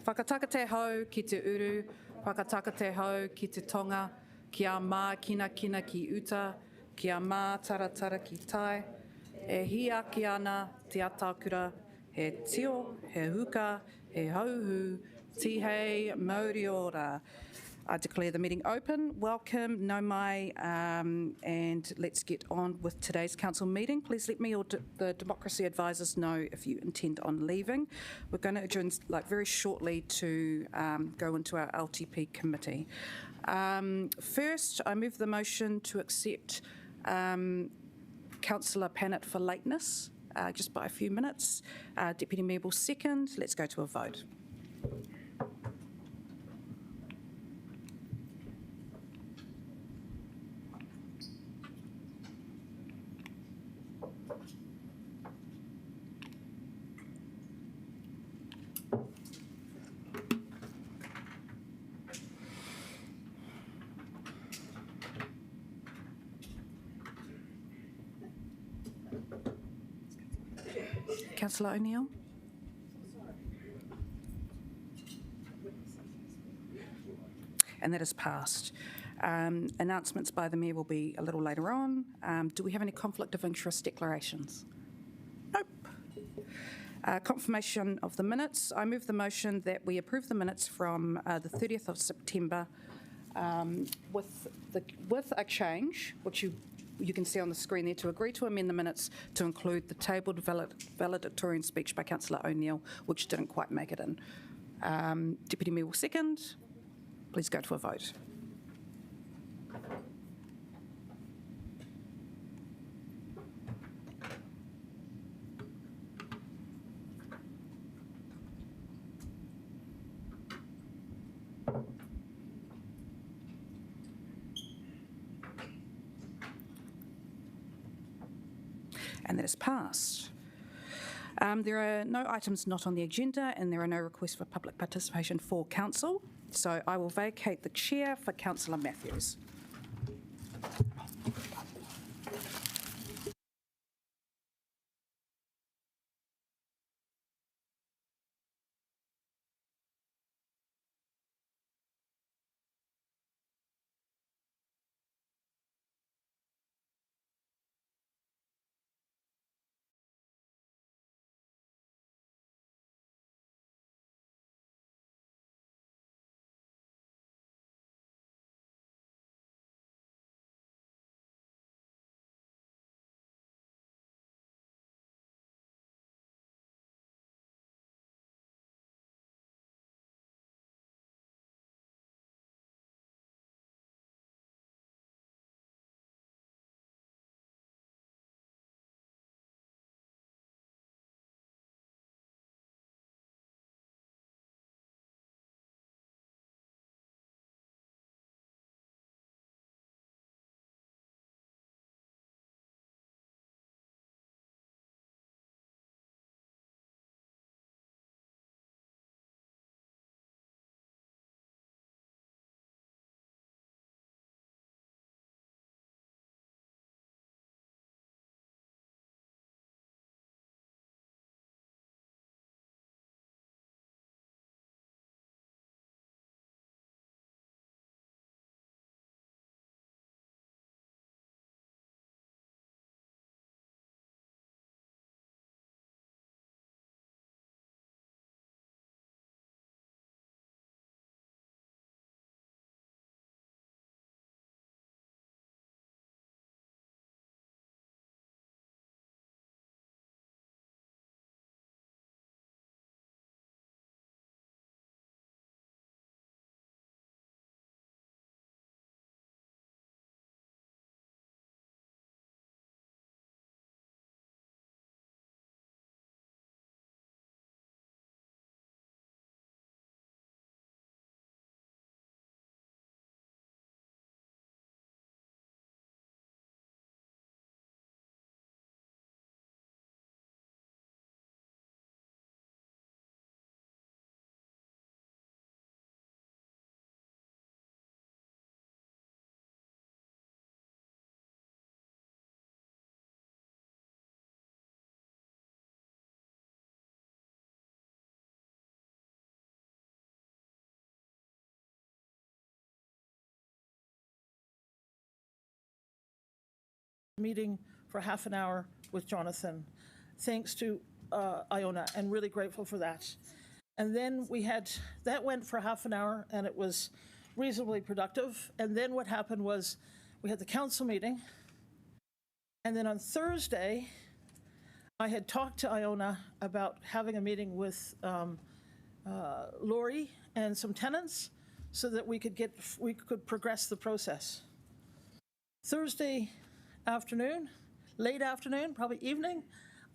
Whakataka te hau ki te uru, whakataka te hau ki te tonga, kia mā kina kina ki uta, kia mā taratara ki tai, e hiaki ana te atakura, he tio, he huka, he hauhu, tihei, mauri ora. I declare the meeting open. Welcome, nau mai, and let's get on with today's council meeting. Please let me or the democracy advisors know if you intend on leaving. We're going to adjourn very shortly to go into our LTP committee. First, I move the motion to accept Councillor Pannett for lateness, just by a few minutes. Deputy Mayor will second. Let's go to a vote. Councillor O'Neill. And that is passed. Announcements by the Mayor will be a little later on. Do we have any conflict of interest declarations? Nope. Confirmation of the minutes. I move the motion that we approve the minutes from the 30th of September with a change, which you can see on the screen there, to agree to amend the minutes to include the tabled valedictorian speech by Councillor O'Neill, which didn't quite make it in. Deputy Mayor will second. Please go to a vote. And that is passed. There are no items not on the agenda, and there are no requests for public participation for council. So I will vacate the chair for Councillor Matthews. meeting for half an hour with Jonathan, thanks to Iona, and really grateful for that. And then that went for half an hour, and it was reasonably productive. And then what happened was we had the council meeting, and then on Thursday, I had talked to Iona about having a meeting with Lori and some tenants so that we could progress the process. Thursday afternoon, late afternoon, probably evening,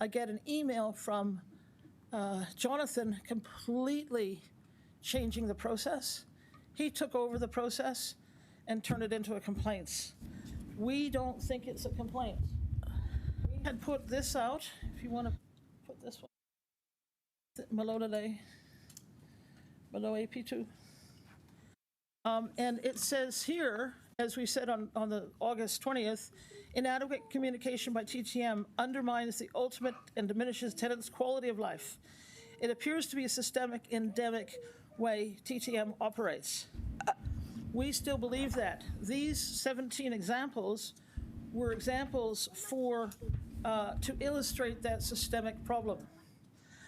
I get an email from Jonathan completely changing the process. He took over the process and turned it into a complaint. We don't think it's a complaint. We had put this out, if you want to put this one, below AP2. And it says here, as we said on the August 20th, inadequate communication by TTM undermines the ultimate and diminishes tenants' quality of life. It appears to be a systemic, endemic way TTM operates. We still believe that. These 17 examples were examples to illustrate that systemic problem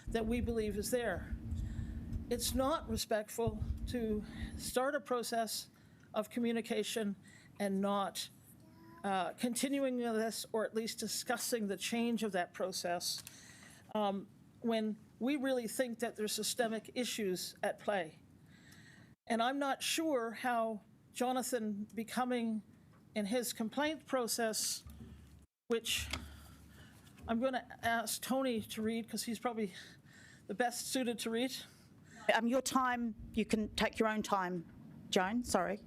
that we believe is there. It's not respectful to start a process of communication and not continuing this, or at least discussing the change of that process, when we really think that there's systemic issues at play. And I'm not sure how Jonathan becoming in his complaint process, which I'm going to ask Tony to read because he's probably the best suited to read. Your time, you can take your own time, Joan, sorry.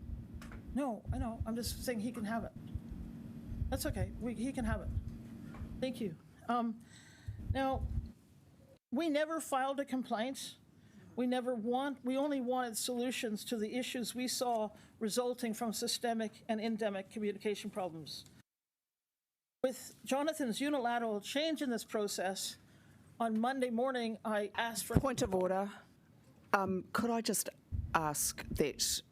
No, I know. I'm just saying he can have it. That's okay. He can have it. Thank you. Now, we never filed a complaint. We only wanted solutions to the issues we saw resulting from systemic and endemic communication problems. With Jonathan's unilateral change in this process, on Monday morning, I asked for... Point of order. Could I just ask that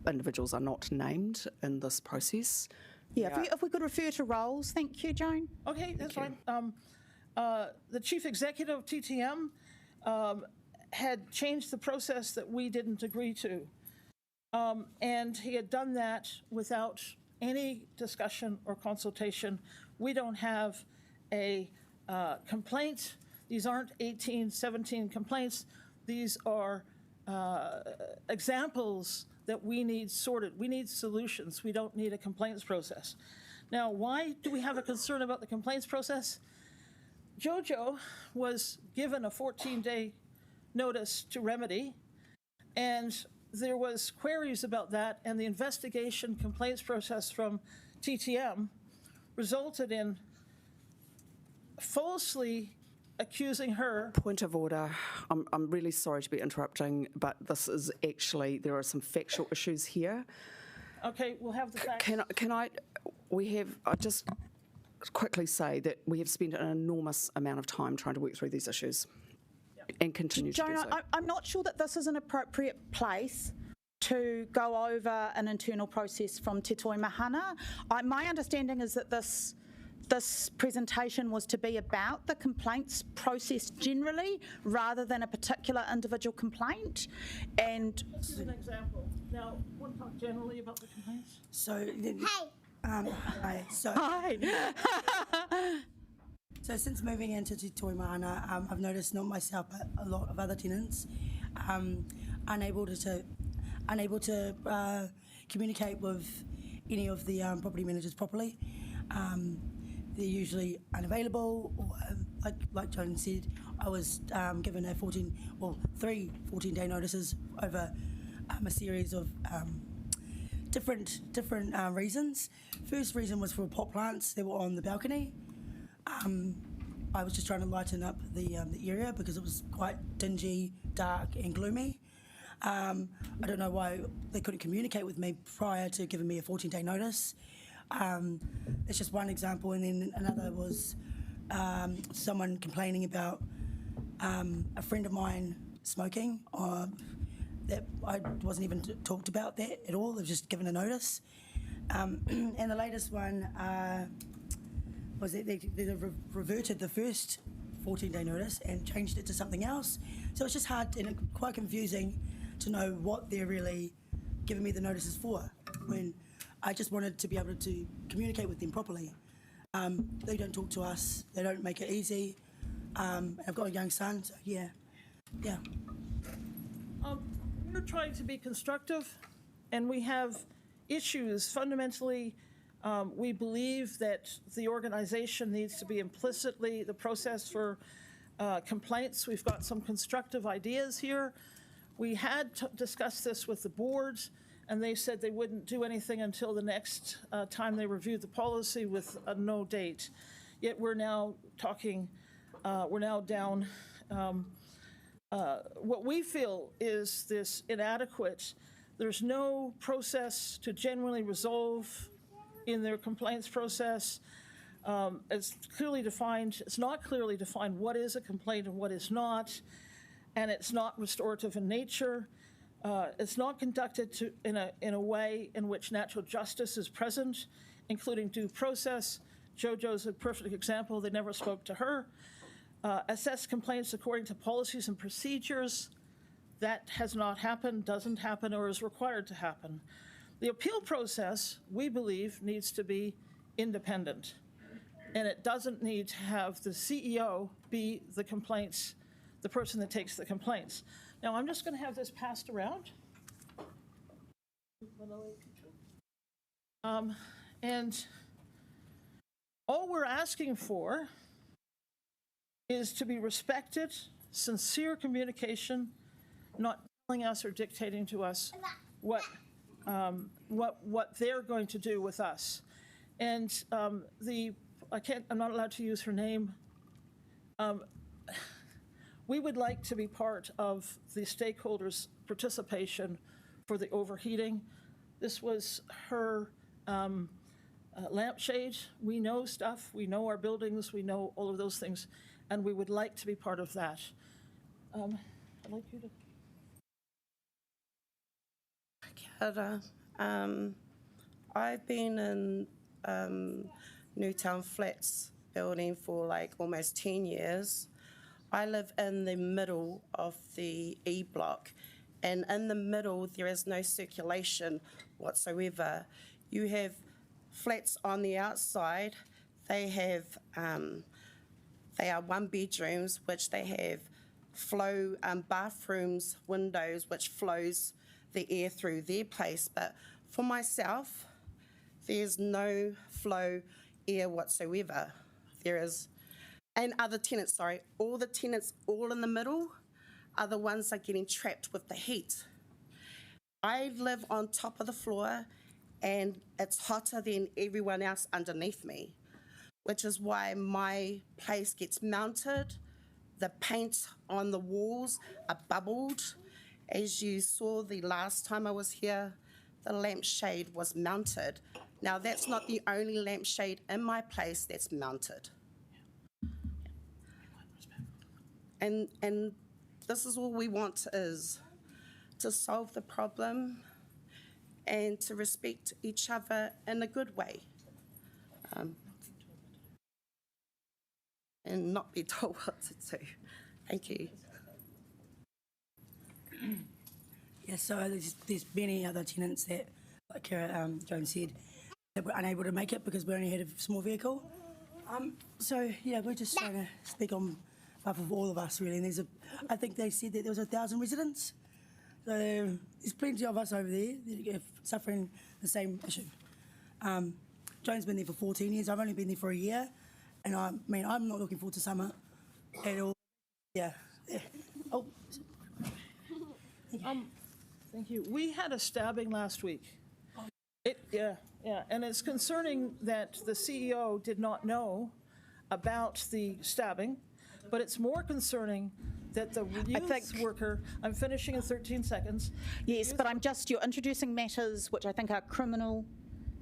individuals are not named in this process? Yeah, if we could refer to roles. Thank you, Joan. Okay, that's fine. The chief executive of TTM had changed the process that we didn't agree to. And he had done that without any discussion or consultation. We don't have a complaint. These aren't 18, 17 complaints. These are examples that we need sorted. We need solutions. We don't need a complaints process. Now, why do we have a concern about the complaints process? Jojo was given a 14-day notice to remedy, and there was queries about that, and the investigation complaints process from TTM resulted in falsely accusing her. Point of order. I'm really sorry to be interrupting, but this is actually, there are some factual issues here. Okay, we'll have the facts. I just quickly say that we have spent an enormous amount of time trying to work through these issues and continue to do so. Joan, I'm not sure that this is an appropriate place to go over an internal process from Te Toi Mahana. My understanding is that this presentation was to be about the complaints process generally, rather than a particular individual complaint. And this is an example. Now, want to talk generally about the complaints? Hi. So since moving into Te Toi Mahana, I've noticed, not myself but a lot of other tenants unable to communicate with any of the property managers properly. They're usually unavailable, or like Joan said, I was given 3 14-day notices over a series of different reasons. First reason was for pot plants that were on the balcony. I was just trying to lighten up the area because it was quite dingy, dark and gloomy. I don't know why they couldn't communicate with me prior to giving me a 14-day notice. It's just one example, and then another was someone complaining about a friend of mine smoking. That I wasn't even talked about that at all. They've just given a notice. And the latest one was that they reverted the first 14-day notice and changed it to something else. So it's just hard and quite confusing to know what they're really giving me the notices for, when I just wanted to be able to communicate with them properly. They don't talk to us, they don't make it easy. I've got a young son, so yeah. We're trying to be constructive, and we have issues. Fundamentally, we believe that the organization needs to be implicitly the process for complaints. We've got some constructive ideas here. We had discussed this with the board, and they said they wouldn't do anything until the next time they reviewed the policy with a no date. Yet we're now talking, we're now down. What we feel is this inadequate. There's no process to genuinely resolve in their complaints process. It's clearly defined. It's not clearly defined what is a complaint and what is not, and it's not restorative in nature. It's not conducted in a way in which natural justice is present, including due process. JoJo's a perfect example. They never spoke to her. Assess complaints according to policies and procedures. That has not happened, doesn't happen, or is required to happen. The appeal process, we believe, needs to be independent, and it doesn't need to have the CEO be the complaints, the person that takes the complaints. Now, I'm just going to have this passed around. And all we're asking for is to be respected, sincere communication, not telling us or dictating to us what they're going to do with us. And I'm not allowed to use her name. We would like to be part of the stakeholders' participation for the overheating. This was her lampshade. We know stuff, we know our buildings, we know all of those things, and we would like to be part of that. I'd like you to. Kia ora. I've been in Newtown Flats building for like almost 10 years. I live in the middle of the E block, and in the middle there is no circulation whatsoever. You have flats on the outside. They have they are one bedrooms, which they have flow bathrooms, windows, which flows the air through their place. But for myself, there's no flow air whatsoever. There is, and other tenants, sorry, all the tenants all in the middle are the ones that are getting trapped with the heat. I live on top of the floor, and it's hotter than everyone else underneath me, which is why my place gets mounted. The paint on the walls are bubbled. As you saw the last time I was here, the lampshade was mounted. Now, that's not the only lampshade in my place that's mounted. And this is all we want, is to solve the problem and to respect each other in a good way. And not be told what to do. Thank you. Yeah, so there's many other tenants that, like Joan said, that were unable to make it because we only had a small vehicle. So yeah, we're just trying to speak on behalf of all of us, really. And I think they said that there was 1,000 residents. So there's plenty of us over there that are suffering the same issue. Joan's been there for 14 years. I've only been there for a year. And I mean, I'm not looking forward to summer at all. Yeah. Oh. Thank you. We had a stabbing last week. Yeah, and it's concerning that the CEO did not know about the stabbing, but it's more concerning that the youth worker, I'm finishing in 13 seconds. Yes, but you're introducing matters which I think are criminal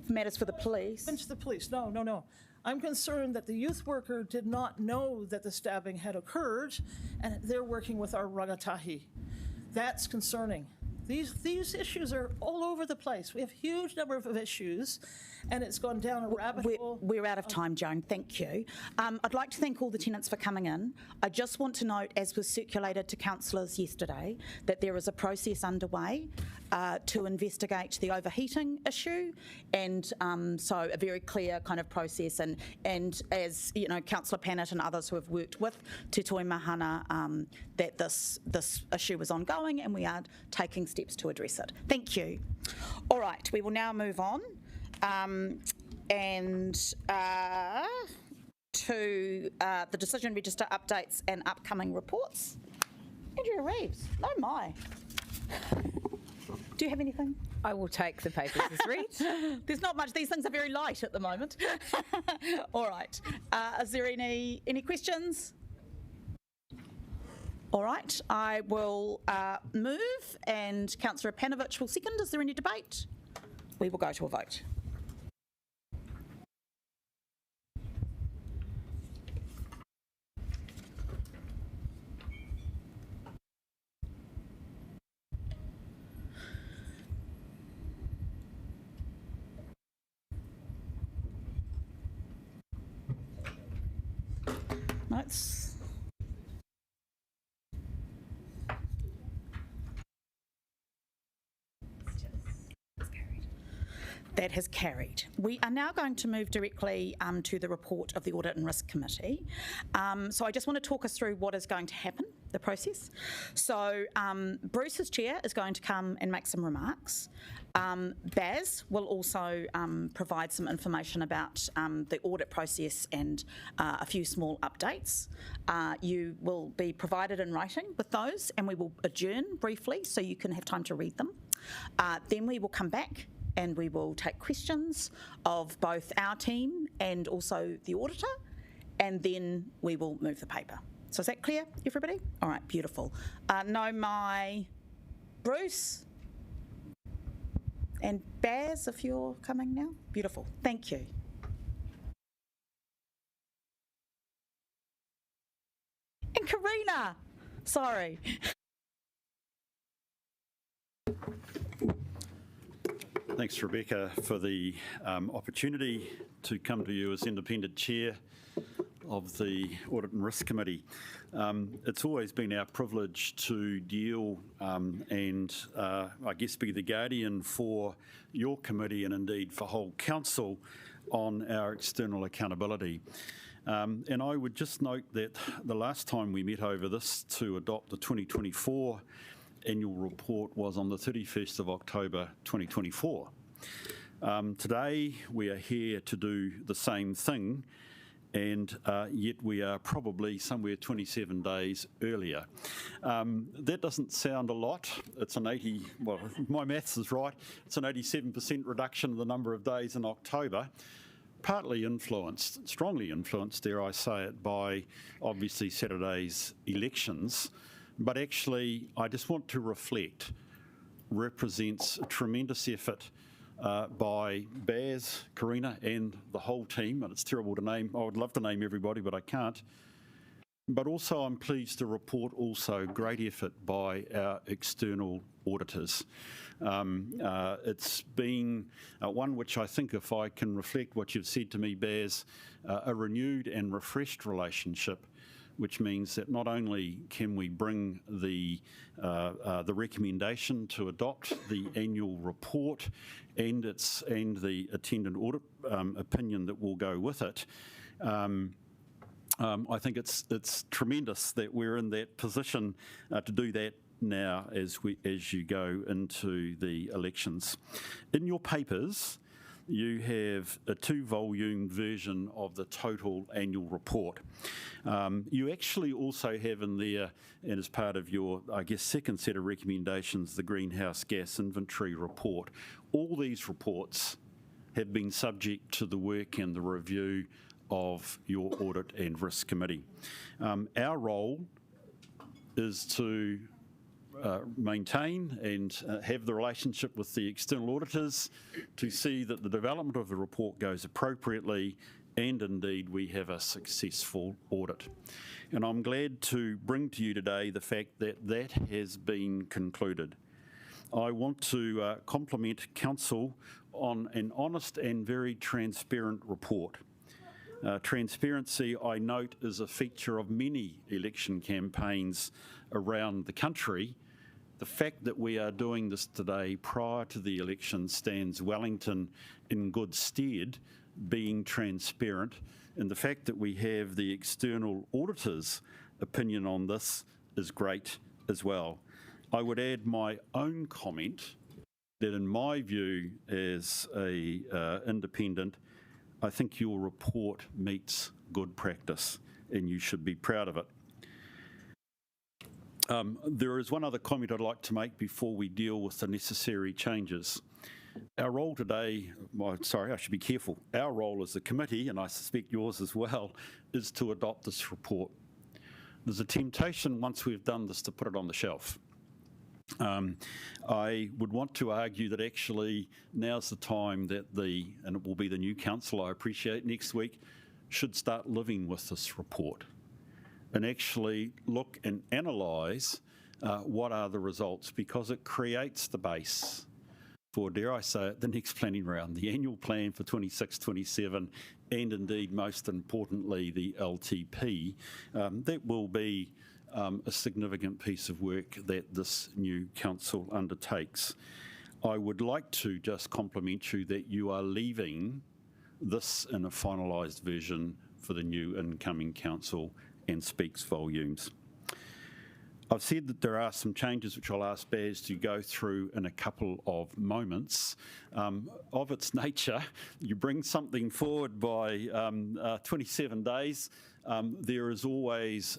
matters for the police. Finish the police. No. I'm concerned that the youth worker did not know that the stabbing had occurred, and they're working with our rangatahi. That's concerning. These issues are all over the place. We have a huge number of issues, and it's gone down a rabbit hole. We're out of time, Joan. Thank you. I'd like to thank all the tenants for coming in. I just want to note, as was circulated to councillors yesterday, that there is a process underway to investigate the overheating issue, and so a very clear kind of process. And as you know, Councillor Pannett and others who have worked with Te Toi Mahana, that this issue is ongoing, and we are taking steps to address it. Thank you. All right, we will now move on to the decision register updates and upcoming reports. Andrea Reeves, oh my. Do you have anything? I will take the papers as read. There's not much. These things are very light at the moment. All right. Is there any questions? All right. I will move, and Councillor Panovich will second. Is there any debate? We will go to a vote. Notes. That has carried. We are now going to move directly to the report of the Audit and Risk Committee. So I just want to talk us through what is going to happen, the process. So Bruce, as chair, is going to come and make some remarks. Baz will also provide some information about the audit process and a few small updates. You will be provided in writing with those, and we will adjourn briefly so you can have time to read them. Then we will come back and we will take questions of both our team and also the auditor, and then we will move the paper. So is that clear, everybody? All right, beautiful. My Bruce and Baz, if you're coming now. Beautiful, thank you. And Karina, sorry. Thanks, Rebecca, for the opportunity to come to you as independent chair of the Audit and Risk Committee. It's always been our privilege to deal and I guess be the guardian for your committee and indeed for whole council on our external accountability. And I would just note that the last time we met over this to adopt the 2024 annual report was on the 31st of October 2024. Today we are here to do the same thing, and yet we are probably somewhere 27 days earlier. That doesn't sound a lot. It's an well, my maths is right, it's an 87% reduction in the number of days in October, partly influenced, strongly influenced, dare I say it, by obviously Saturday's elections. But actually, I just want to reflect, represents a tremendous effort by Baz, Karina, and the whole team, and it's terrible to name, I would love to name everybody, but I can't. But also I'm pleased to report also great effort by our external auditors. It's been one which I think, if I can reflect what you've said to me, Baz, a renewed and refreshed relationship, which means that not only can we bring the recommendation to adopt the annual report and the attendant audit opinion that will go with it, I think it's tremendous that we're in that position to do that now as you go into the elections. In your papers, you have a 2-volume version of the total annual report. You actually also have in there, and as part of your, I guess, second set of recommendations, the greenhouse gas inventory report. All these reports have been subject to the work and the review of your Audit and Risk Committee. Our role is to maintain and have the relationship with the external auditors to see that the development of the report goes appropriately and indeed we have a successful audit. And I'm glad to bring to you today the fact that that has been concluded. I want to compliment Council on an honest and very transparent report. Transparency, I note, is a feature of many election campaigns around the country. The fact that we are doing this today prior to the election stands Wellington in good stead, being transparent, and the fact that we have the external auditor's opinion on this is great as well. I would add my own comment that in my view as a independent, I think your report meets good practice and you should be proud of it. There is one other comment I'd like to make before we deal with the necessary changes. Our role today, well, sorry, I should be careful. Our role as a committee, and I suspect yours as well, is to adopt this report. There's a temptation once we've done this to put it on the shelf. I would want to argue that actually now's the time that and it will be the new council, I appreciate, next week, should start living with this report and actually look and analyse what are the results, because it creates the base for, dare I say it, the next planning round, the annual plan for 26-27, and indeed, most importantly, the LTP. That will be a significant piece of work that this new council undertakes. I would like to just compliment you that you are leaving this in a finalised version for the new incoming council, and speaks volumes. I've said that there are some changes which I'll ask Baz to go through in a couple of moments. Of its nature, you bring something forward by 27 days, there is always,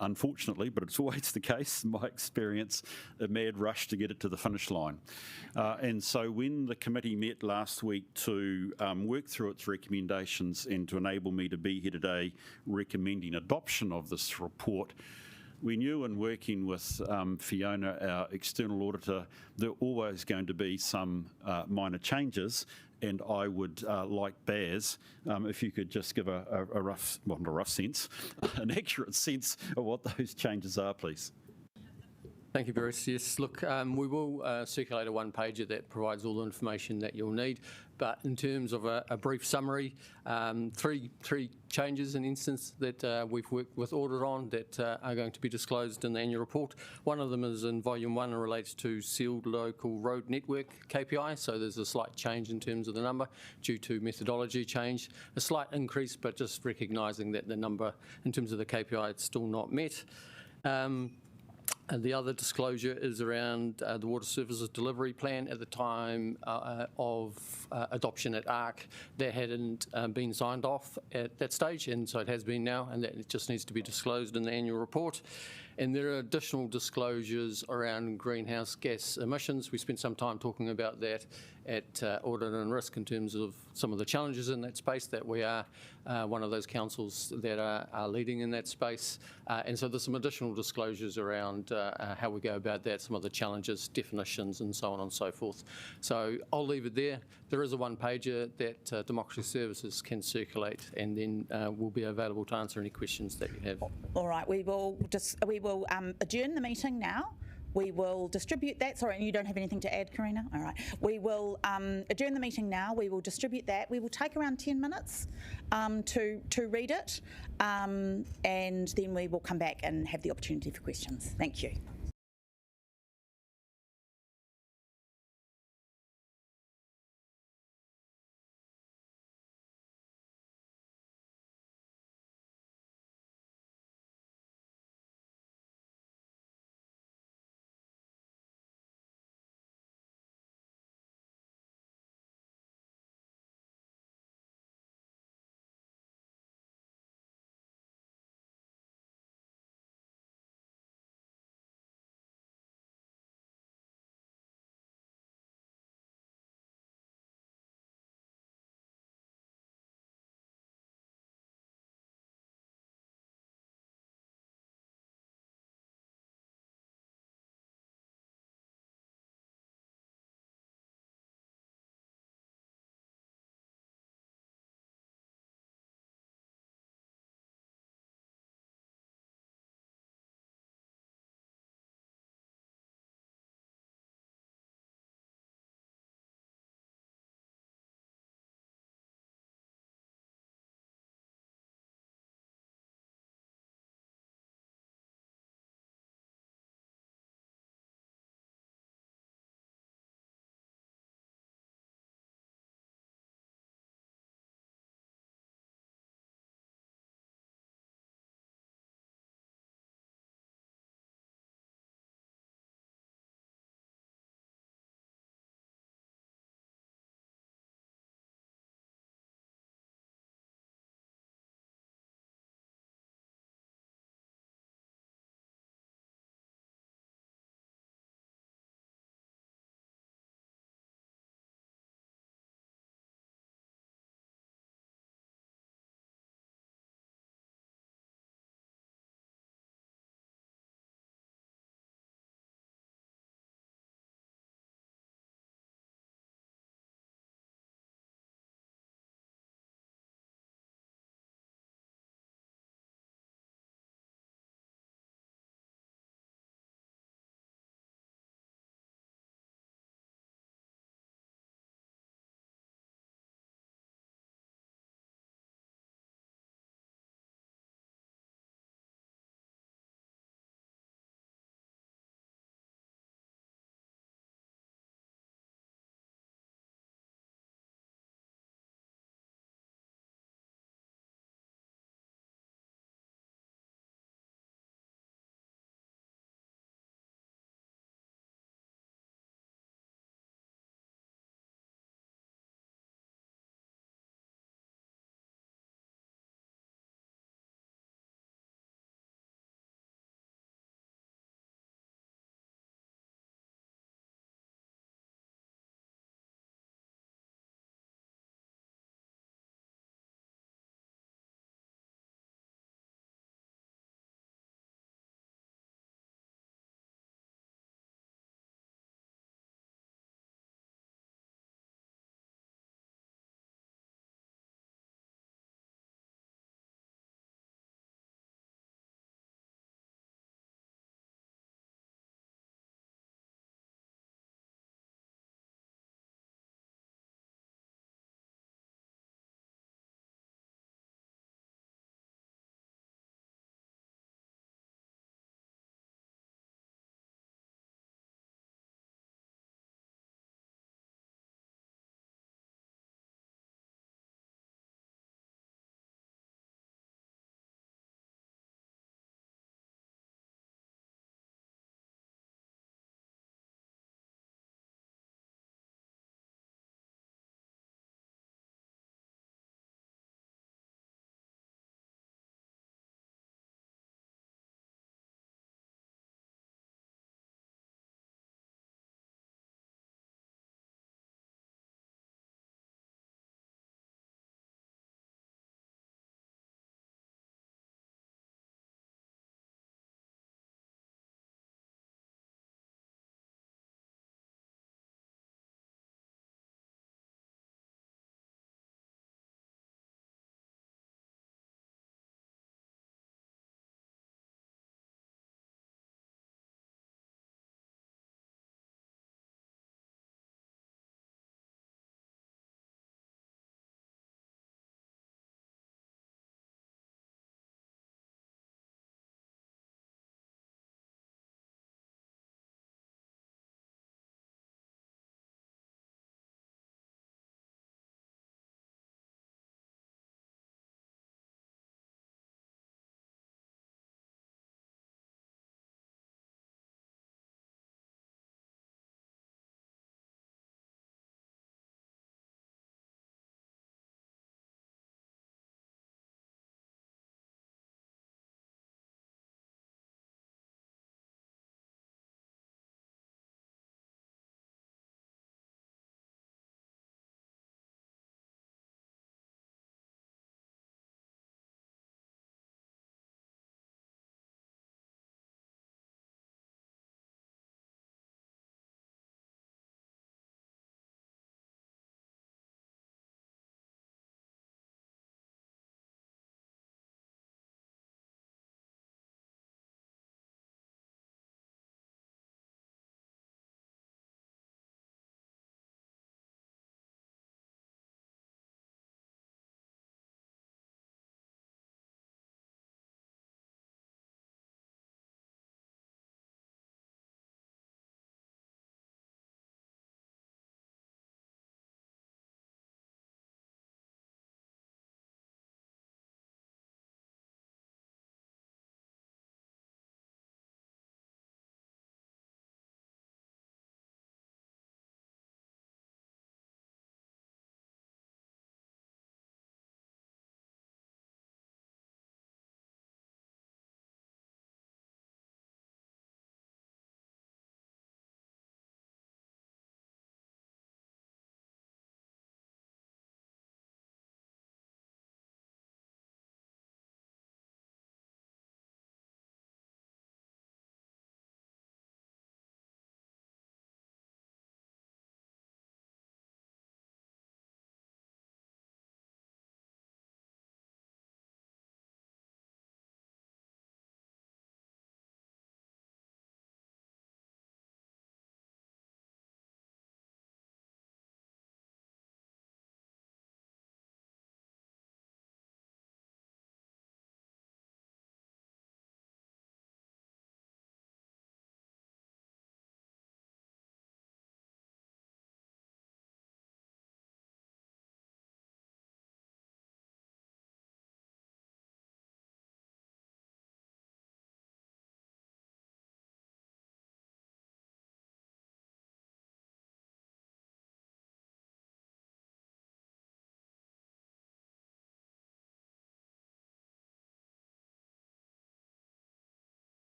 unfortunately, but it's always the case in my experience, a mad rush to get it to the finish line. And so when the committee met last week to work through its recommendations and to enable me to be here today recommending adoption of this report, we knew in working with Fiona, our external auditor, there were always going to be some minor changes, and I would like Baz, if you could just give a rough, well, not a rough sense, an accurate sense of what those changes are, please. Thank you, Bruce. Yes, look, we will circulate a one-pager that provides all the information that you'll need. But in terms of a brief summary, three changes in instance that we've worked with audit on that are going to be disclosed in the annual report. One of them is in volume 1 and relates to sealed local road network KPI. So there's a slight change in terms of the number due to methodology change. A slight increase, but just recognising that the number in terms of the KPI is still not met. And the other disclosure is around the Water Services Delivery Plan. At the time of adoption at ARC, that hadn't been signed off at that stage, and so it has been now, and that it just needs to be disclosed in the annual report. And there are additional disclosures around greenhouse gas emissions. We spent some time talking about that at Audit and Risk in terms of some of the challenges in that space, that we are one of those councils that are leading in that space. And so there's some additional disclosures around how we go about that, some of the challenges, definitions, and so on and so forth. So I'll leave it there. There is a one-pager that Democracy Services can circulate, and then we'll be available to answer any questions that you have. All right, we will adjourn the meeting now. We will distribute that. Sorry, you don't have anything to add, Karina? All right. We will adjourn the meeting now. We will distribute that. We will take around 10 minutes to read it, and then we will come back and have the opportunity for questions. Thank you.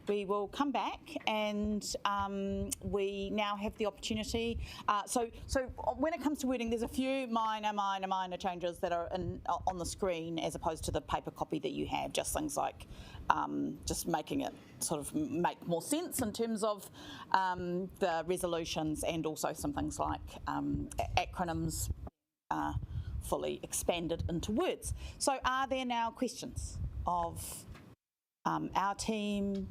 we will come back and we now have the opportunity. So when it comes to wording, there's a few minor changes that are on the screen as opposed to the paper copy that you have. Just things like just making it sort of make more sense in terms of the resolutions, and also some things like acronyms fully expanded into words. So are there now questions of our team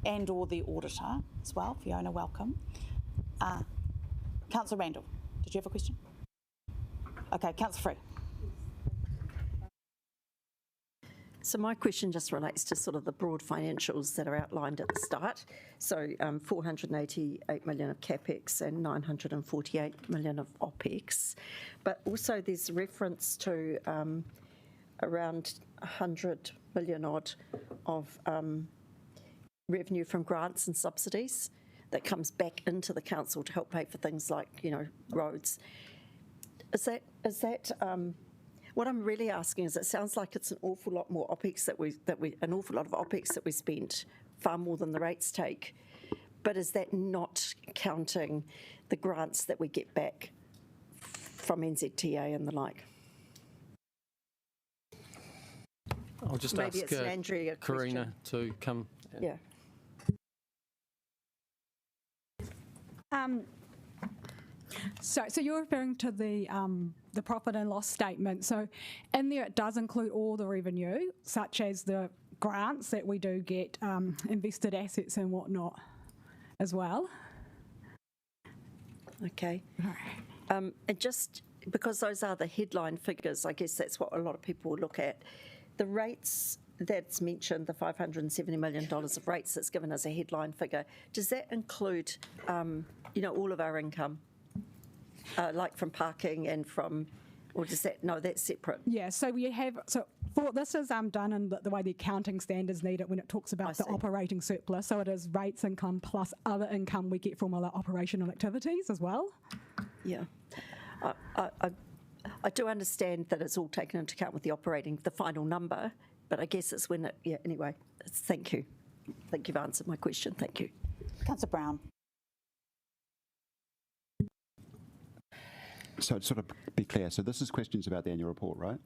and or the auditor as well? Fiona, welcome. Councillor Randall, did you have a question? Okay, Councillor Free. So my question just relates to sort of the broad financials that are outlined at the start. So 488 million of CapEx and 948 million of OpEx. But also there's reference to around 100 million odd of revenue from grants and subsidies that comes back into the council to help pay for things like, you know, roads. Is that what I'm really asking is, it sounds like it's an awful lot more OpEx an awful lot of OpEx that we spent, far more than the rates take. But is that not counting the grants that we get back from NZTA and the like? I'll just Maybe ask it's an Andrea Karina question. to come. Yeah. So you're referring to the profit and loss statement. So in there it does include all the revenue, such as the grants that we do get, invested assets and whatnot as well. Okay. And just because those are the headline figures, I guess that's what a lot of people look at. The rates that's mentioned, the $570 million of rates that's given as a headline figure, does that include, you know, all of our income? Like from parking and from, or does that, no, that's separate? Yeah, so we have, this is done in the way the accounting standards need it when it talks about the operating surplus. So it is rates income plus other income we get from other operational activities as well. Yeah. I do understand that it's all taken into account with the final number, but I guess it's when it, yeah, anyway, thank you. I think you've answered my question, thank you. Councillor Brown. So to sort of be clear, so this is questions about the annual report, right?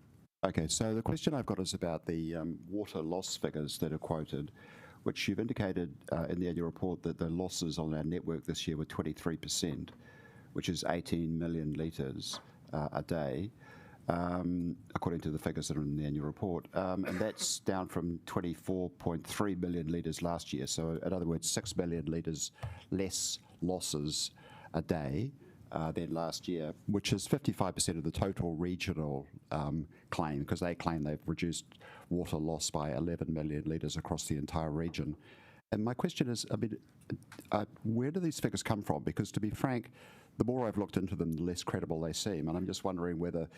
Okay, so the question I've got is about the water loss figures that are quoted, which you've indicated in the annual report that the losses on our network this year were 23%, which is 18 million litres a day, according to the figures that are in the annual report. And that's down from 24.3 million litres last year. So in other words, 6 million litres less losses a day than last year, which is 55% of the total regional claim, because they claim they've reduced water loss by 11 million litres across the entire region. And my question is, I mean, where do these figures come from? Because to be frank, the more I've looked into them, the less credible they seem. And I'm just wondering whether,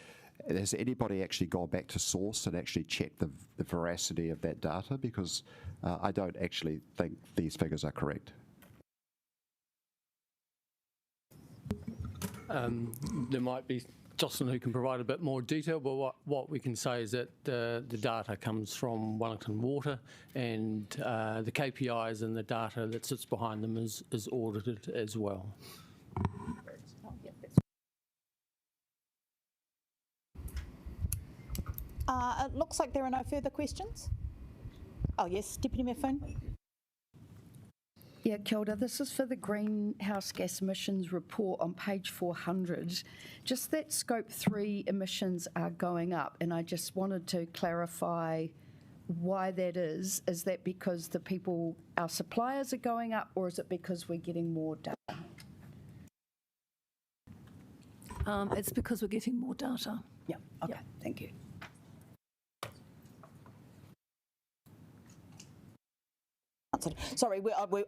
has anybody actually gone back to source and actually checked the veracity of that data? Because I don't actually think these figures are correct. There might be Jocelyn who can provide a bit more detail, but what we can say is that the data comes from Wellington Water, and the KPIs and the data that sits behind them is audited as well. It looks like there are no further questions. Oh yes, Deputy Mayor Finn. Yeah, kia ora. This is for the greenhouse gas emissions report on page 400. Just that scope 3 emissions are going up, and I just wanted to clarify why that is. Is that because our suppliers are going up, or is it because we're getting more data? It's because we're getting more data. Yeah, okay, thank you. Sorry,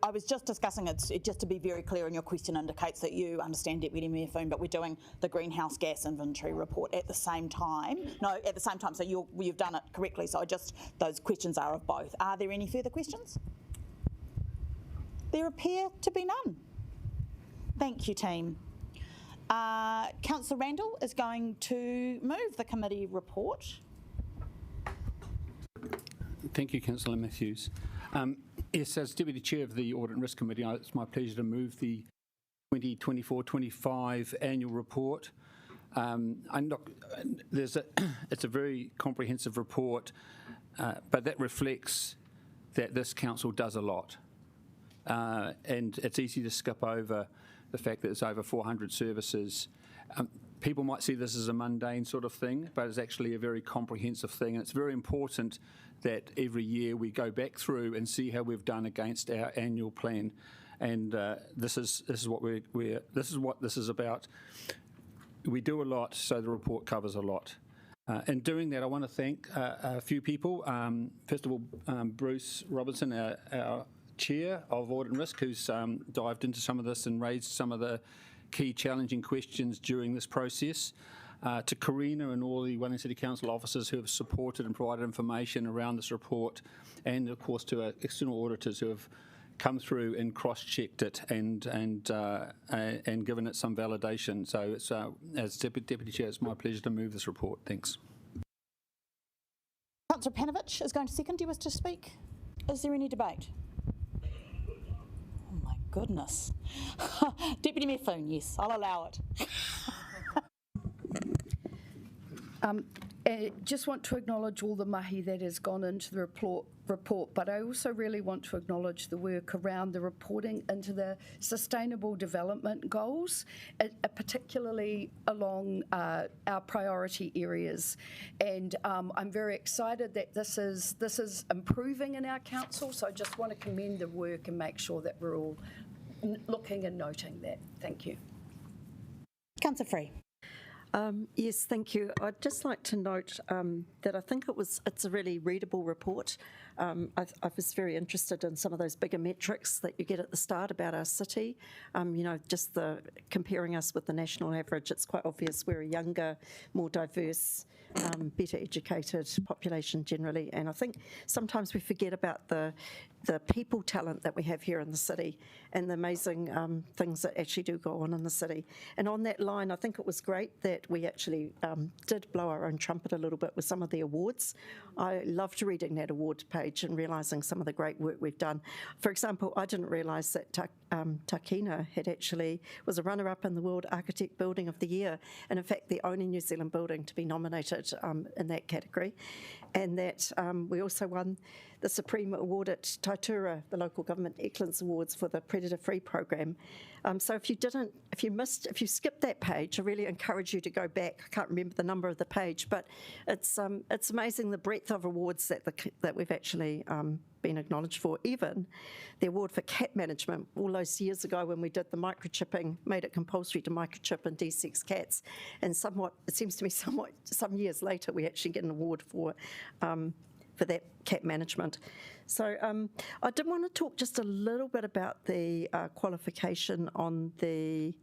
I was just discussing it, just to be very clear, and your question indicates that you understand, Deputy Mayor Foon, but we're doing the greenhouse gas inventory report at the same time. No, at the same time, so you've done it correctly, so those questions are of both. Are there any further questions? There appear to be none. Thank you, team. Councillor Randall is going to move the committee report. Thank you, Councillor Matthews. Yes, as Deputy Chair of the Audit and Risk Committee, it's my pleasure to move the 2024-25 annual report. It's a very comprehensive report, but that reflects that this council does a lot. And it's easy to skip over the fact that it's over 400 services. People might see this as a mundane sort of thing, but it's actually a very comprehensive thing. And it's very important that every year we go back through and see how we've done against our annual plan. And this is what this is about. We do a lot, so the report covers a lot. In doing that, I want to thank a few people. First of all, Bruce Robertson, our Chair of Audit and Risk, who's dived into some of this and raised some of the key challenging questions during this process. To Karina and all the Wellington City Council officers who have supported and provided information around this report, and of course to our external auditors who have come through and cross-checked it and given it some validation. So it's, as Deputy Chair, it's my pleasure to move this report. Thanks. Councillor Panovich is going to second. Do you wish to speak? Is there any debate? Oh my goodness. Deputy Mayor Foon, yes, I'll allow it. Just want to acknowledge all the mahi that has gone into the report, but I also really want to acknowledge the work around the reporting into the sustainable development goals, particularly along our priority areas. And I'm very excited that this is improving in our council, so I just want to commend the work and make sure that we're all looking and noting that. Thank you. Councillor Free. Yes, thank you. I'd just like to note that I think it's a really readable report. I was very interested in some of those bigger metrics that you get at the start about our city. Just comparing us with the national average, it's quite obvious we're a younger, more diverse, better educated population generally. And I think sometimes we forget about the people talent that we have here in the city and the amazing things that actually do go on in the city. And on that line, I think it was great that we actually did blow our own trumpet a little bit with some of the awards. I loved reading that award page and realising some of the great work we've done. For example, I didn't realise that Takina was a runner-up in the World Architect Building of the Year, and in fact the only New Zealand building to be nominated in that category. And that we also won the Supreme Award at Taitura, the Local Government Excellence Awards for the Predator-Free program. So if you skipped that page, I really encourage you to go back. I can't remember the number of the page, but it's amazing the breadth of awards that we've actually been acknowledged for. Even the award for cat management, all those years ago when we did the microchipping, made it compulsory to microchip and de-sex cats, and it seems to me some years later we actually get an award for that cat management. So I did want to talk just a little bit about the qualification on the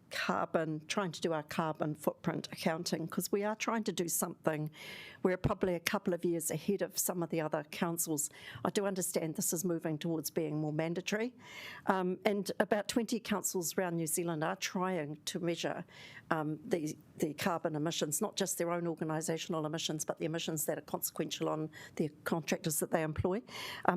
trying to do our carbon footprint accounting, because we are trying to do something. We're probably a couple of years ahead of some of the other councils. I do understand this is moving towards being more mandatory, and about 20 councils around New Zealand are trying to measure the carbon emissions, not just their own organisational emissions, but the emissions that are consequential on the contractors that they employ.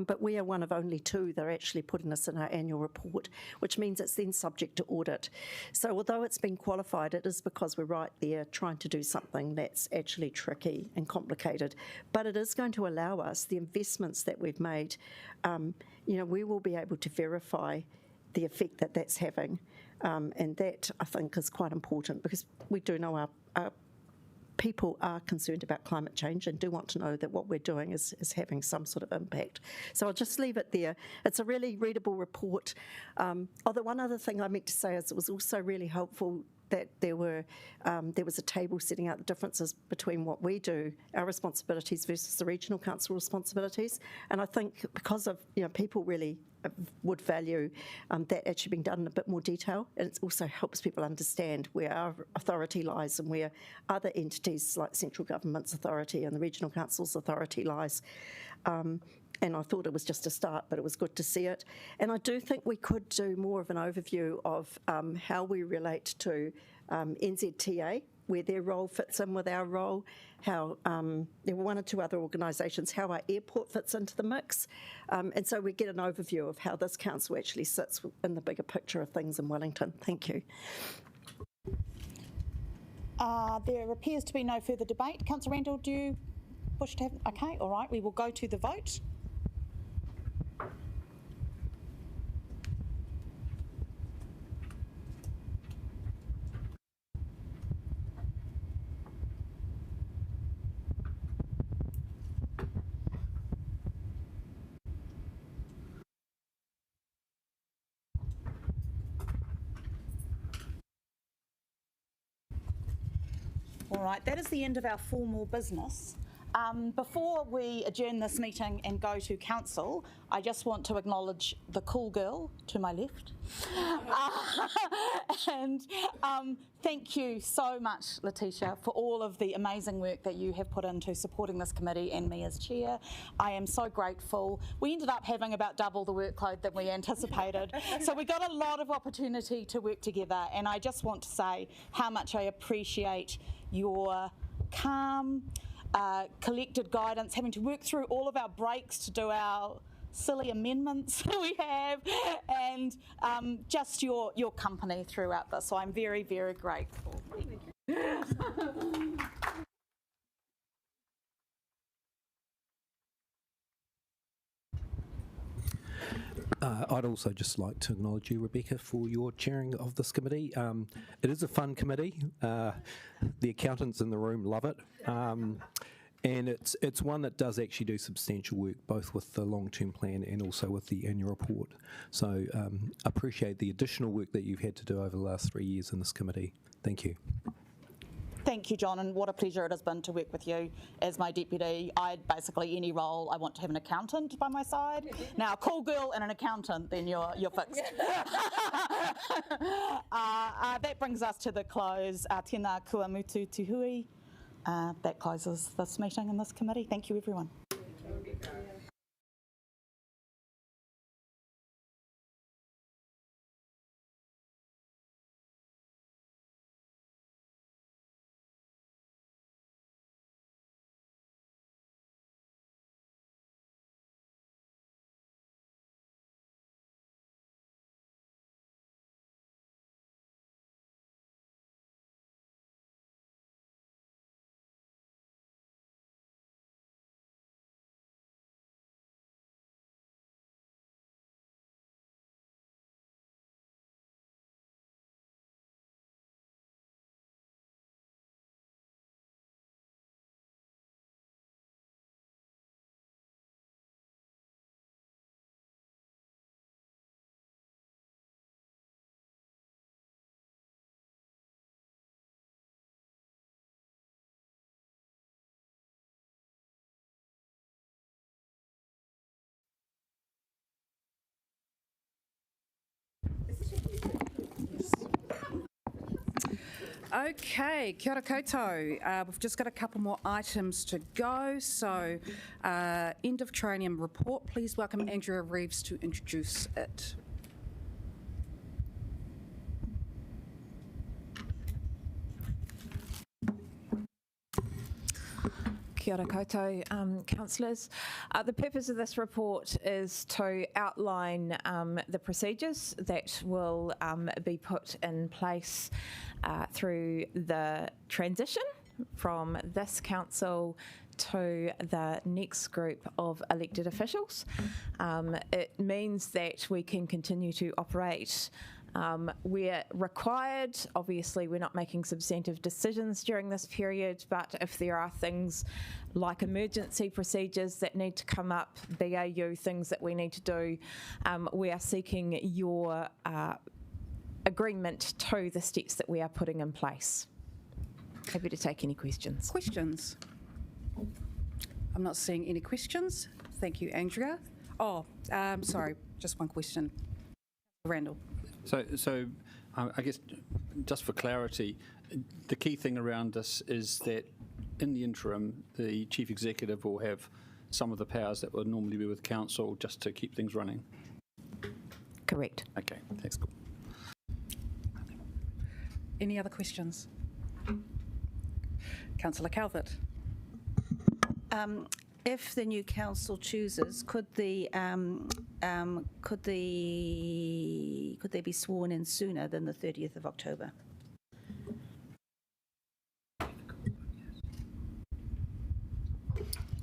But we are one of only two that are actually putting this in our annual report, which means it's then subject to audit. So although it's been qualified, it is because we're right there trying to do something that's actually tricky and complicated. But it is going to allow us, the investments that we've made, we will be able to verify the effect that that's having. And that, I think, is quite important, because we do know our people are concerned about climate change and do want to know that what we're doing is having some sort of impact. So I'll just leave it there. It's a really readable report. The one other thing I meant to say is it was also really helpful that there was a table setting out the differences between what we do, our responsibilities versus the regional council responsibilities. And I think because of, people really would value that actually being done in a bit more detail, and it also helps people understand where our authority lies and where other entities like central government's authority and the regional council's authority lies. And I thought it was just a start, but it was good to see it. And I do think we could do more of an overview of how we relate to NZTA, where their role fits in with our role, how there were one or two other organisations, how our airport fits into the mix. And so we get an overview of how this council actually sits in the bigger picture of things in Wellington. Thank you. There appears to be no further debate. Councillor Randall, do you wish to have? Okay, all right, we will go to the vote. All right, that is the end of our formal business. Before we adjourn this meeting and go to council, I just want to acknowledge the cool girl to my left. And thank you so much, Letitia, for all of the amazing work that you have put into supporting this committee and me as chair. I am so grateful. We ended up having about double the workload than we anticipated. So we got a lot of opportunity to work together, and I just want to say how much I appreciate your calm, collected guidance, having to work through all of our breaks to do our silly amendments we have, and just your company throughout this. So I'm very, very grateful. I'd also just like to acknowledge you, Rebecca, for your chairing of this committee. It is a fun committee. The accountants in the room love it. And it's one that does actually do substantial work, both with the long-term plan and also with the annual report. So appreciate the additional work that you've had to do over the last 3 years in this committee. Thank you. Thank you, John, and what a pleasure it has been to work with you as my deputy. Basically any role, I want to have an accountant by my side. Now, a cool girl and an accountant, then you're fixed. That brings us to the close. Tēnā kua mutu tuhui. That closes this meeting and this committee. Thank you, everyone. Okay, kia ora koutou. We've just got a couple more items to go. So, end of training report. Please welcome Andrea Reeves to introduce it. Kia ora koutou, councillors. The purpose of this report is to outline the procedures that will be put in place through the transition from this council to the next group of elected officials. It means that we can continue to operate we're required, obviously we're not making substantive decisions during this period, but if there are things like emergency procedures that need to come up, BAU things that we need to do, we are seeking your agreement to the steps that we are putting in place. Happy to take any questions. Questions? I'm not seeing any questions. Thank you, Andrea. Oh, sorry, just one question. Randall. So I guess just for clarity, the key thing around this is that in the interim, the chief executive will have some of the powers that would normally be with council just to keep things running. Correct. Okay, that's cool. Any other questions? Councillor Calvert. If the new council chooses, could they be sworn in sooner than the 30th of October?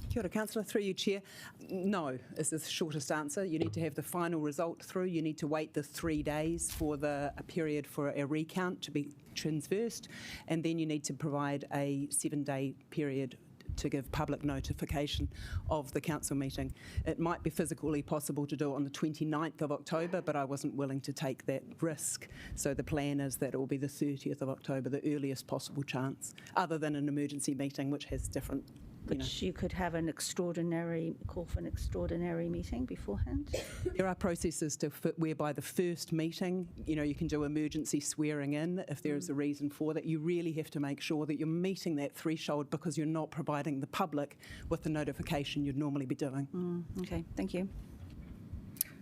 Kia ora, Councillor, through you, Chair. No is the shortest answer. You need to have the final result through. You need to wait the 3 days for a period for a recount to be transversed, and then you need to provide a 7-day period to give public notification of the council meeting. It might be physically possible to do it on the 29th of October, but I wasn't willing to take that risk. So the plan is that it will be the 30th of October, the earliest possible chance, other than an emergency meeting, which has different. Which you could have call for an extraordinary meeting beforehand? There are processes whereby the first meeting, you can do emergency swearing in if there is a reason for that. You really have to make sure that you're meeting that threshold because you're not providing the public with the notification you'd normally be doing. Okay, thank you.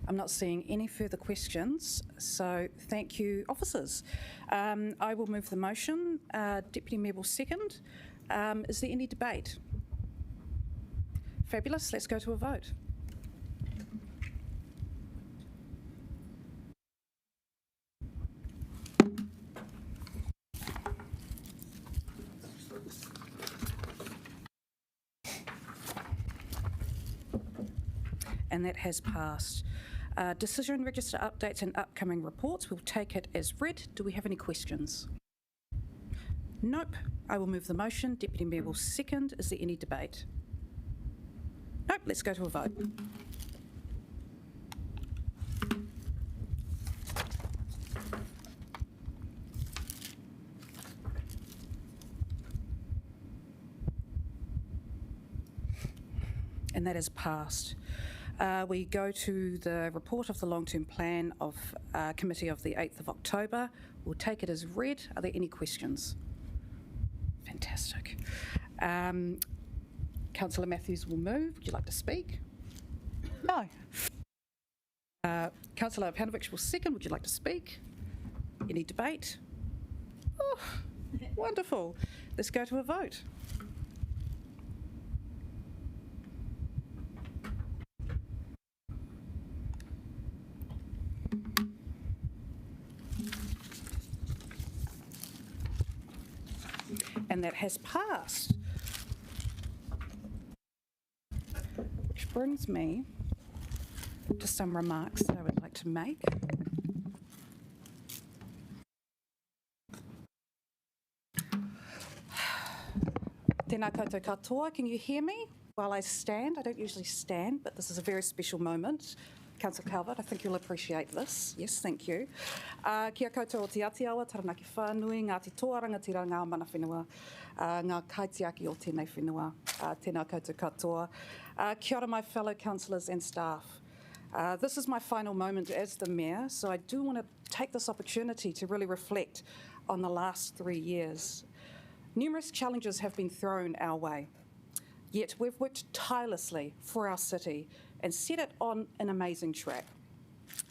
I'm not seeing any further questions, so thank you, officers. I will move the motion. Deputy Mayor will second. Is there any debate? Fabulous. Let's go to a vote. And that has passed. Decision register updates and upcoming reports. We'll take it as read. Do we have any questions? Nope. I will move the motion. Deputy Mayor will second. Is there any debate? Nope. Let's go to a vote. And that is passed. We go to the report of the long-term plan of committee of the 8th of October. We'll take it as read. Are there any questions? Fantastic. Councillor Matthews will move. Would you like to speak? No. Councillor Panovich will second. Would you like to speak? Any debate? Oh, wonderful. Let's go to a vote. And that has passed. Which brings me to some remarks that I would like to make. Tēnā koutou katoa, can you hear me while I stand? I don't usually stand, but this is a very special moment. Councillor Calvert, I think you'll appreciate this. Yes, thank you. Kia koutou o te atiawa, taranaki whānui, ngā te tōrangatira, ngā mana whenua, ngā kaitiaki o tēnei whenua, tēnā koutou katoa. Kia ora, my fellow councillors and staff. This is my final moment as the Mayor, so I do want to take this opportunity to really reflect on the last 3 years. Numerous challenges have been thrown our way, yet we've worked tirelessly for our city and set it on an amazing track.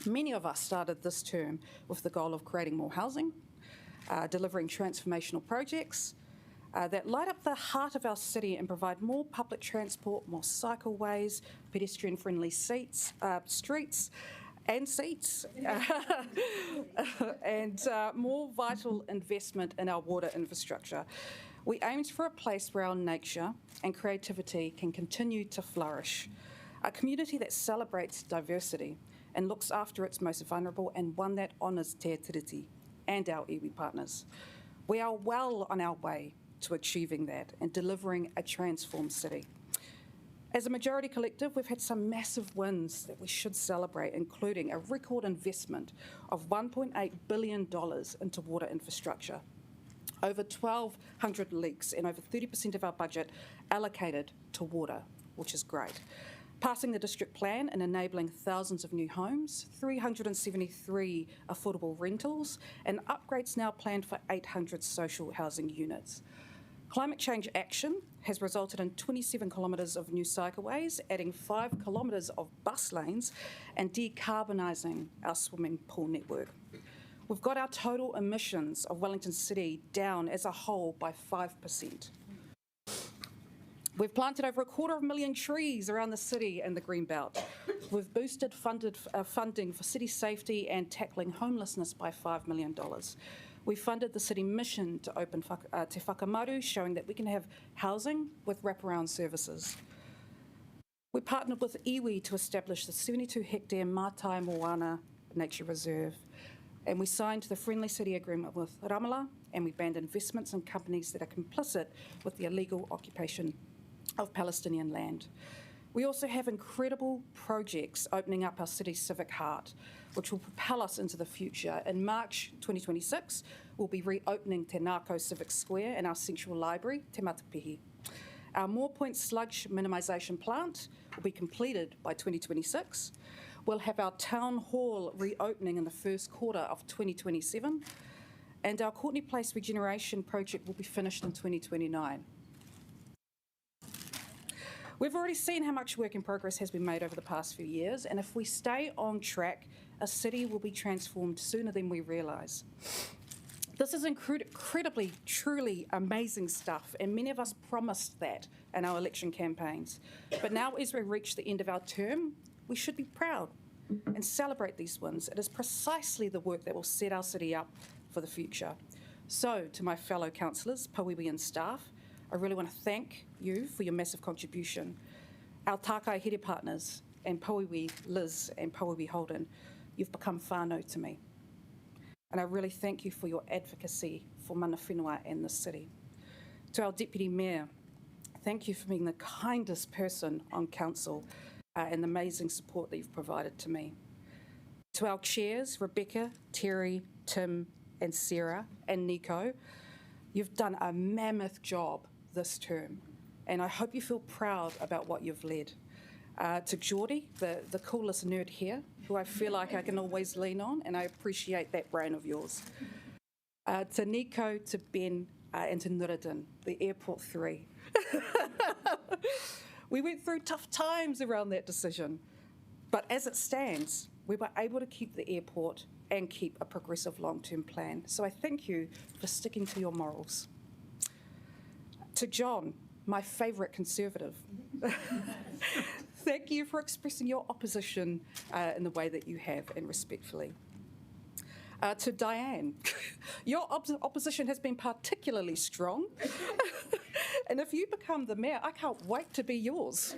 Many of us started this term with the goal of creating more housing, delivering transformational projects that light up the heart of our city and provide more public transport, more cycleways, pedestrian-friendly streets, and seats, and more vital investment in our water infrastructure. We aimed for a place where our nature and creativity can continue to flourish. A community that celebrates diversity and looks after its most vulnerable, and one that honours Te Tiriti and our iwi partners. We are well on our way to achieving that and delivering a transformed city. As a majority collective, we've had some massive wins that we should celebrate, including a record investment of $1.8 billion into water infrastructure, over 1,200 leaks, and over 30% of our budget allocated to water, which is great. Passing the district plan and enabling thousands of new homes, 373 affordable rentals, and upgrades now planned for 800 social housing units. Climate change action has resulted in 27 kilometres of new cycleways, adding 5 kilometres of bus lanes, and decarbonising our swimming pool network. We've got our total emissions of Wellington City down as a whole by 5%. We've planted over 250,000 trees around the city and the Greenbelt. We've boosted funding for city safety and tackling homelessness by $5 million. We funded the city mission to open Te Whakamaru, showing that we can have housing with wraparound services. We partnered with iwi to establish the 72-hectare Mātai Moana Nature Reserve. And we signed the Friendly City Agreement with Ramallah, and we banned investments in companies that are complicit with the illegal occupation of Palestinian land. We also have incredible projects opening up our city's civic heart, which will propel us into the future. In March 2026, we'll be reopening Te Ngākau Civic Square and our central library, Te Matapihi. Our Moore Point sludge minimisation plant will be completed by 2026. We'll have our town hall reopening in the first quarter of 2027, and our Courtney Place regeneration project will be finished in 2029. We've already seen how much work in progress has been made over the past few years, and if we stay on track, a city will be transformed sooner than we realise. This is incredibly, truly amazing stuff, and many of us promised that in our election campaigns. But now, as we reach the end of our term, we should be proud and celebrate these wins. It is precisely the work that will set our city up for the future. So, to my fellow councillors, Pauiwi and staff, I really want to thank you for your massive contribution. Our Tākai Here partners, and Pauiwi Liz and Pauiwi Holden, you've become whānau to me. And I really thank you for your advocacy for mana whenua and the city. To our Deputy Mayor, thank you for being the kindest person on council and the amazing support that you've provided to me. To our chairs, Rebecca, Terry, Tim and Sarah and Nico, you've done a mammoth job this term, and I hope you feel proud about what you've led. To Geordie, the coolest nerd here, who I feel like I can always lean on, and I appreciate that brain of yours. To Nico, to Ben, and to Nuruddin, the Airport 3. We went through tough times around that decision, but as it stands, we were able to keep the airport and keep a progressive long-term plan. So I thank you for sticking to your morals. To John, my favourite Conservative, thank you for expressing your opposition in the way that you have and respectfully. To Diane, your opposition has been particularly strong. And if you become the mayor, I can't wait to be yours.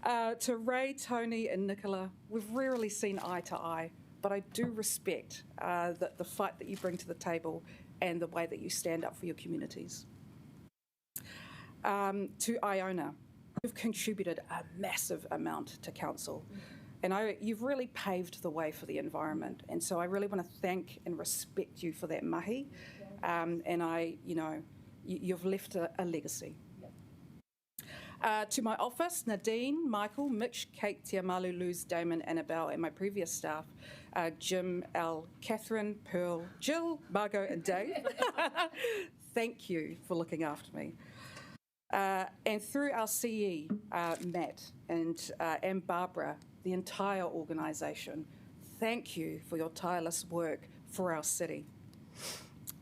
To Ray, Tony and Nicola, we've rarely seen eye to eye, but I do respect the fight that you bring to the table and the way that you stand up for your communities. To Iona, you've contributed a massive amount to council. And you've really paved the way for the environment. And so I really want to thank and respect you for that mahi. And you've left a legacy. To my office, Nadine, Michael, Mitch, Kate, Tiamalu, Luz, Damon, Annabelle, and my previous staff, Jim, Al, Catherine, Pearl, Jill, Margot, and Dave. Thank you for looking after me. And through our CE, Matt, and Barbara, the entire organisation, thank you for your tireless work for our city.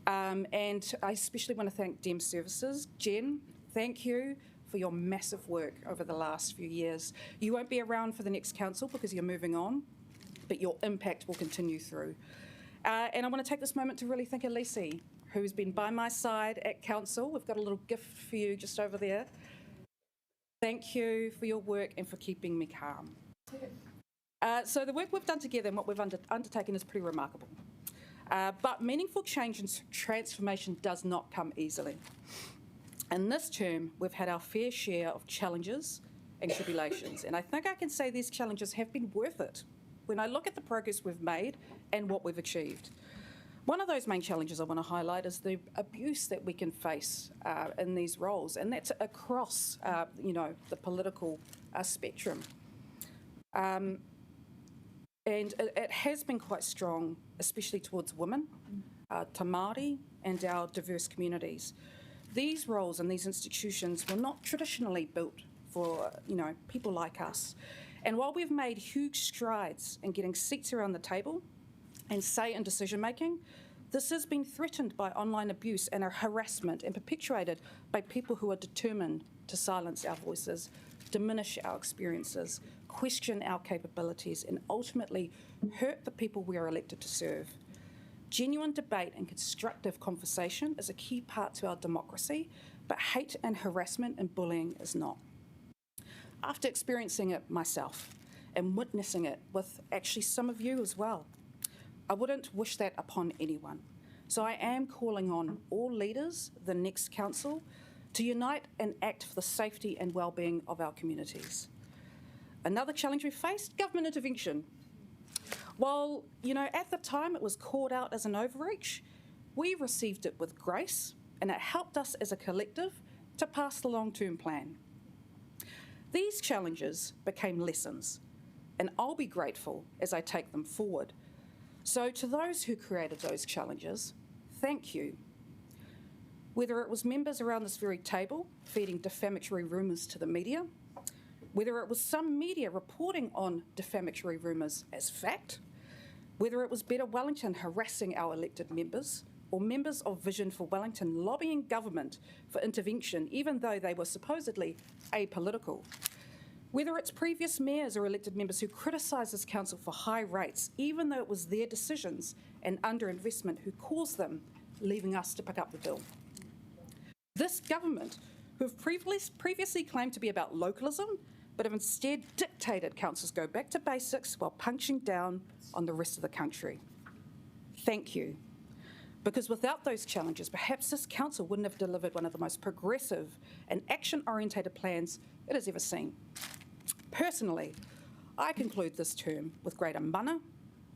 And I especially want to thank Dem Services. Jen, thank you for your massive work over the last few years. You won't be around for the next council because you're moving on, but your impact will continue through. And I want to take this moment to really thank Elise, who's been by my side at council. We've got a little gift for you just over there. Thank you for your work and for keeping me calm. So the work we've done together and what we've undertaken is pretty remarkable. But meaningful change and transformation does not come easily. In this term, we've had our fair share of challenges and tribulations, and I think I can say these challenges have been worth it when I look at the progress we've made and what we've achieved. One of those main challenges I want to highlight is the abuse that we can face in these roles, and that's across, the political spectrum. And it has been quite strong, especially towards women, Te Māori, and our diverse communities. These roles and these institutions were not traditionally built for, people like us. And while we've made huge strides in getting seats around the table and say in decision making, This has been threatened by online abuse and harassment and perpetuated by people who are determined to silence our voices, diminish our experiences, question our capabilities, and ultimately hurt the people we are elected to serve. Genuine debate and constructive conversation is a key part to our democracy, but hate and harassment and bullying is not. After experiencing it myself and witnessing it with actually some of you as well, I wouldn't wish that upon anyone. So I am calling on all leaders, the next council, to unite and act for the safety and well-being of our communities. Another challenge we faced, government intervention. While, at the time it was called out as an overreach, we received it with grace, and it helped us as a collective to pass the long-term plan. These challenges became lessons, and I'll be grateful as I take them forward. So to those who created those challenges, thank you. Whether it was members around this very table feeding defamatory rumours to the media, whether it was some media reporting on defamatory rumours as fact, whether it was Better Wellington harassing our elected members, or members of Vision for Wellington lobbying government for intervention even though they were supposedly apolitical, whether it's previous mayors or elected members who criticised this council for high rates, even though it was their decisions and underinvestment who caused them, leaving us to pick up the bill. This government, who have previously claimed to be about localism, but have instead dictated councils go back to basics while punching down on the rest of the country. Thank you. Because without those challenges, perhaps this council wouldn't have delivered one of the most progressive and action-orientated plans it has ever seen. Personally, I conclude this term with greater mana,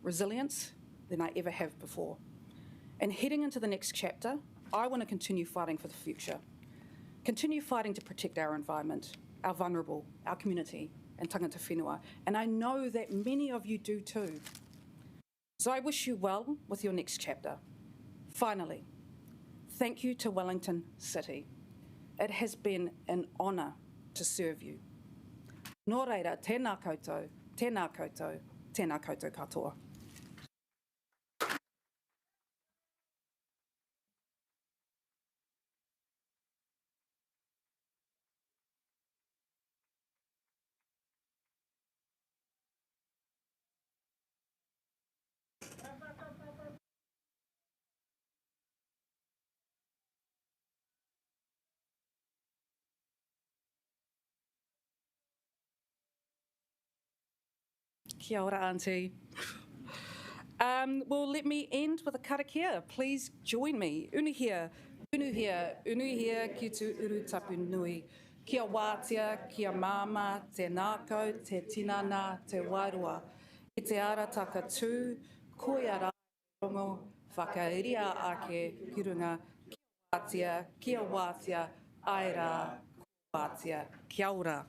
resilience than I ever have before. And heading into the next chapter, I want to continue fighting for the future. Continue fighting to protect our environment, our vulnerable, our community, and tangata whenua. And I know that many of you do too. So I wish you well with your next chapter. Finally, thank you to Wellington City. It has been an honour to serve you. Nō reira, tēnā koutou, tēnā koutou, tēnā koutou katoa. Kia ora, Auntie. Well, let me end with a karakia. Please join me. Unuhia, unuhia, unuhia ki tu uru tapu nui. Kia wātia, kia māma, te nākau, te tinana, te wairua. I te ara taka tū, koe ara rongo, whakairia ake, kirunga, kia wātia, aira, wātia, kia ora.